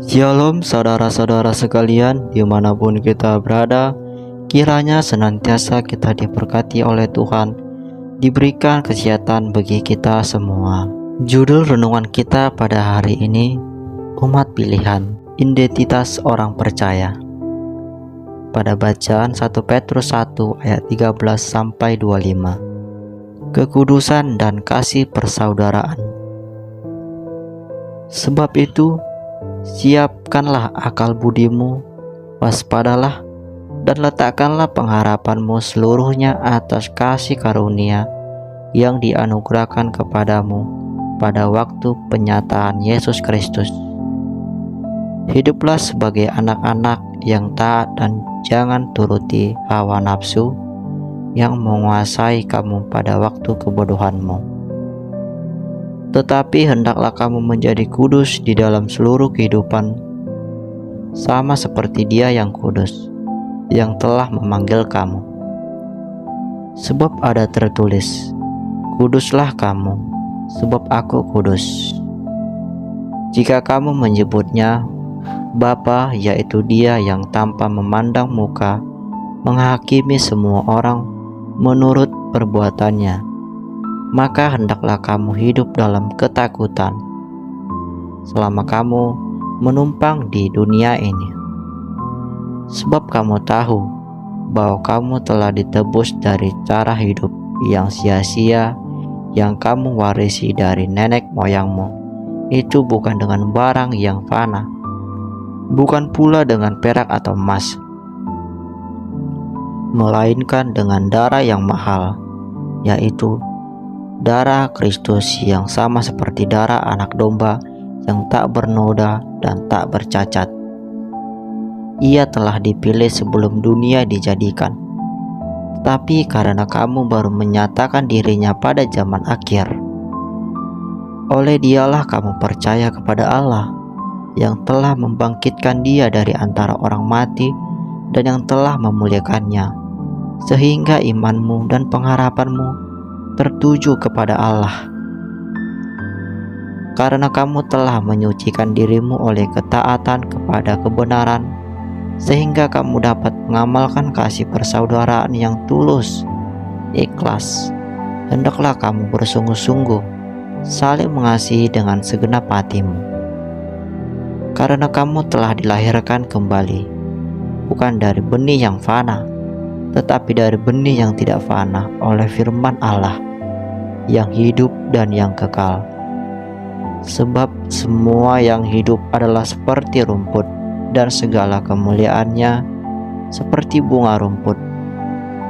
Shalom saudara-saudara sekalian dimanapun kita berada, kiranya senantiasa kita diberkati oleh Tuhan, diberikan kesehatan bagi kita semua. Judul renungan kita pada hari ini, umat pilihan, identitas orang percaya. Pada bacaan 1 Petrus 1 ayat 13-25. Kekudusan dan kasih persaudaraan. Sebab itu, siapkanlah akal budimu, waspadalah, dan letakkanlah pengharapanmu seluruhnya atas kasih karunia yang dianugerahkan kepadamu pada waktu penyataan Yesus Kristus. Hiduplah sebagai anak-anak yang taat dan jangan turuti hawa nafsu yang menguasai kamu pada waktu kebodohanmu. Tetapi hendaklah kamu menjadi kudus di dalam seluruh kehidupan, sama seperti Dia yang kudus, yang telah memanggil kamu. Sebab ada tertulis, kuduslah kamu, sebab aku kudus. Jika kamu menyebutnya Bapa, yaitu Dia yang tanpa memandang muka menghakimi semua orang menurut perbuatannya, maka hendaklah kamu hidup dalam ketakutan selama kamu menumpang di dunia ini. Sebab kamu tahu bahwa kamu telah ditebus dari cara hidup yang sia-sia yang kamu warisi dari nenek moyangmu. Itu bukan dengan barang yang fana, bukan pula dengan perak atau emas, melainkan dengan darah yang mahal, yaitu darah Kristus yang sama seperti darah anak domba yang tak bernoda dan tak bercacat. Ia telah dipilih sebelum dunia dijadikan, tapi karena kamu baru menyatakan dirinya pada zaman akhir, oleh Dialah kamu percaya kepada Allah yang telah membangkitkan Dia dari antara orang mati dan yang telah memuliakannya, sehingga imanmu dan pengharapanmu tertuju kepada Allah. Karena kamu telah menyucikan dirimu oleh ketaatan kepada kebenaran, sehingga kamu dapat mengamalkan kasih persaudaraan yang tulus, ikhlas. Hendaklah kamu bersungguh-sungguh saling mengasihi dengan segenap hatimu. Karena kamu telah dilahirkan kembali, bukan dari benih yang fana, tetapi dari benih yang tidak fana oleh firman Allah yang hidup dan yang kekal. Sebab semua yang hidup adalah seperti rumput, dan segala kemuliaannya seperti bunga rumput.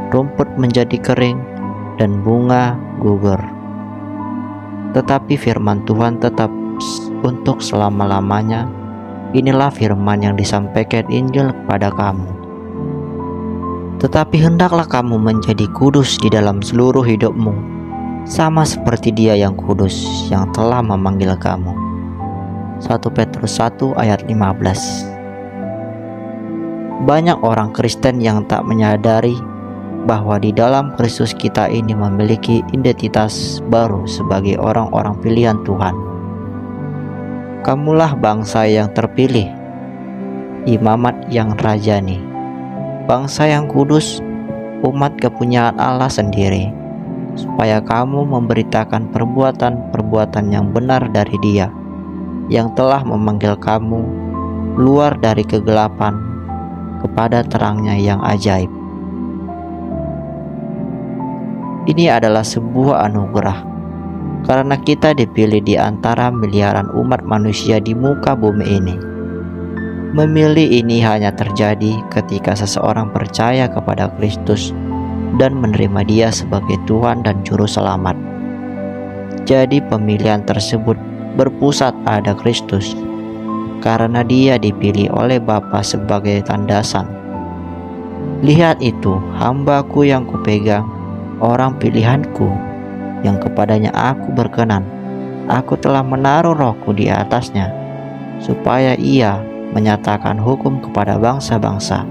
Rumput menjadi kering dan bunga gugur, tetapi firman Tuhan tetap untuk selama-lamanya. Inilah firman yang disampaikan Injil kepada kamu. Tetapi hendaklah kamu menjadi kudus di dalam seluruh hidupmu, sama seperti Dia yang kudus, yang telah memanggil kamu. 1 Petrus 1 ayat 15. Banyak orang Kristen yang tak menyadari bahwa di dalam Kristus kita ini memiliki identitas baru sebagai orang-orang pilihan Tuhan. Kamulah bangsa yang terpilih, imamat yang rajani, bangsa yang kudus, umat kepunyaan Allah sendiri, supaya kamu memberitakan perbuatan-perbuatan yang benar dari Dia yang telah memanggil kamu luar dari kegelapan kepada terangnya yang ajaib. Ini adalah sebuah anugerah, karena kita dipilih di antara miliaran umat manusia di muka bumi ini. Memilih ini hanya terjadi ketika seseorang percaya kepada Kristus dan menerima Dia sebagai Tuhan dan Juru Selamat. Jadi pemilihan tersebut berpusat pada Kristus, karena Dia dipilih oleh Bapa sebagai tandasan. Lihat itu, hamba-Ku yang kupegang, orang pilihanku, yang kepadanya aku berkenan. Aku telah menaruh Roh-Ku di atasnya, supaya Ia menyatakan hukum kepada bangsa-bangsa.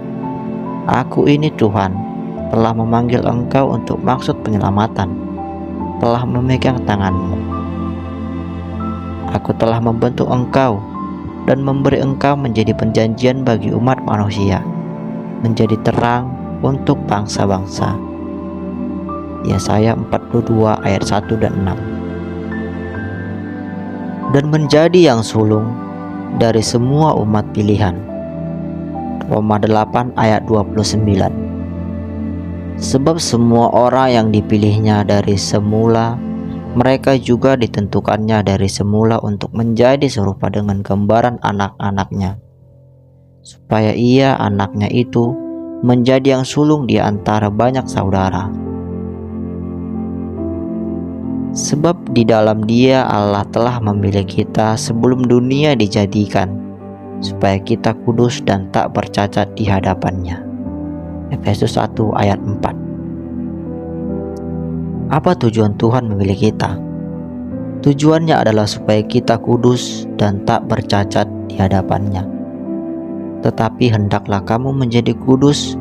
Aku ini Tuhan, telah memanggil engkau untuk maksud penyelamatan, telah memegang tanganmu. Aku telah membentuk engkau dan memberi engkau menjadi perjanjian bagi umat manusia, menjadi terang untuk bangsa-bangsa. Yesaya 42 ayat 1 dan 6. Dan menjadi yang sulung dari semua umat pilihan. Roma 8 ayat 29. Sebab semua orang yang dipilihnya dari semula, mereka juga ditentukannya dari semula untuk menjadi serupa dengan gambaran anak-anaknya, supaya ia, anaknya itu, menjadi yang sulung di antara banyak saudara. Sebab di dalam Dia Allah telah memilih kita sebelum dunia dijadikan, supaya kita kudus dan tak bercacat di hadapan-Nya. Efesus 1 ayat 4. Apa tujuan Tuhan memilih kita? Tujuannya adalah supaya kita kudus dan tak bercacat di hadapan-Nya. Tetapi hendaklah kamu menjadi kudus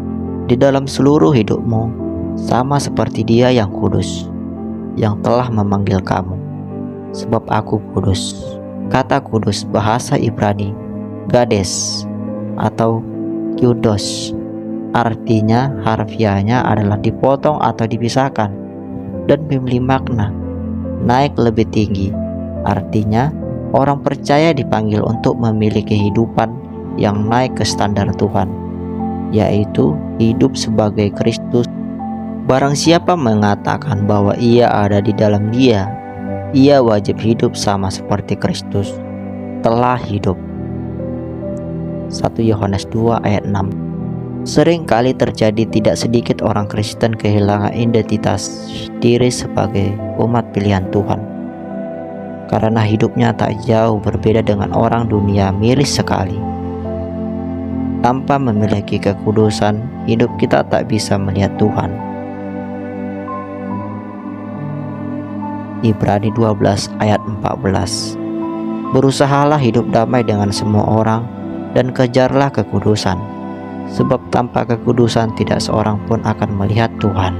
di dalam seluruh hidupmu, sama seperti Dia yang kudus, yang telah memanggil kamu. Sebab aku kudus. Kata kudus bahasa Ibrani Gades atau Kyudos. Artinya harfiahnya adalah dipotong atau dipisahkan, dan memiliki makna naik lebih tinggi. Artinya orang percaya dipanggil untuk memiliki kehidupan yang naik ke standar Tuhan, yaitu hidup sebagai Kristus. Barang siapa mengatakan bahwa ia ada di dalam Dia, ia wajib hidup sama seperti Kristus telah hidup. 1 Yohanes 2 ayat 6. Sering kali terjadi tidak sedikit orang Kristen kehilangan identitas diri sebagai umat pilihan Tuhan, karena hidupnya tak jauh berbeda dengan orang dunia, miris sekali. Tanpa memiliki kekudusan, hidup kita tak bisa melihat Tuhan. Ibrani 12 ayat 14. Berusahalah hidup damai dengan semua orang dan kejarlah kekudusan, sebab tanpa kekudusan tidak seorang pun akan melihat Tuhan.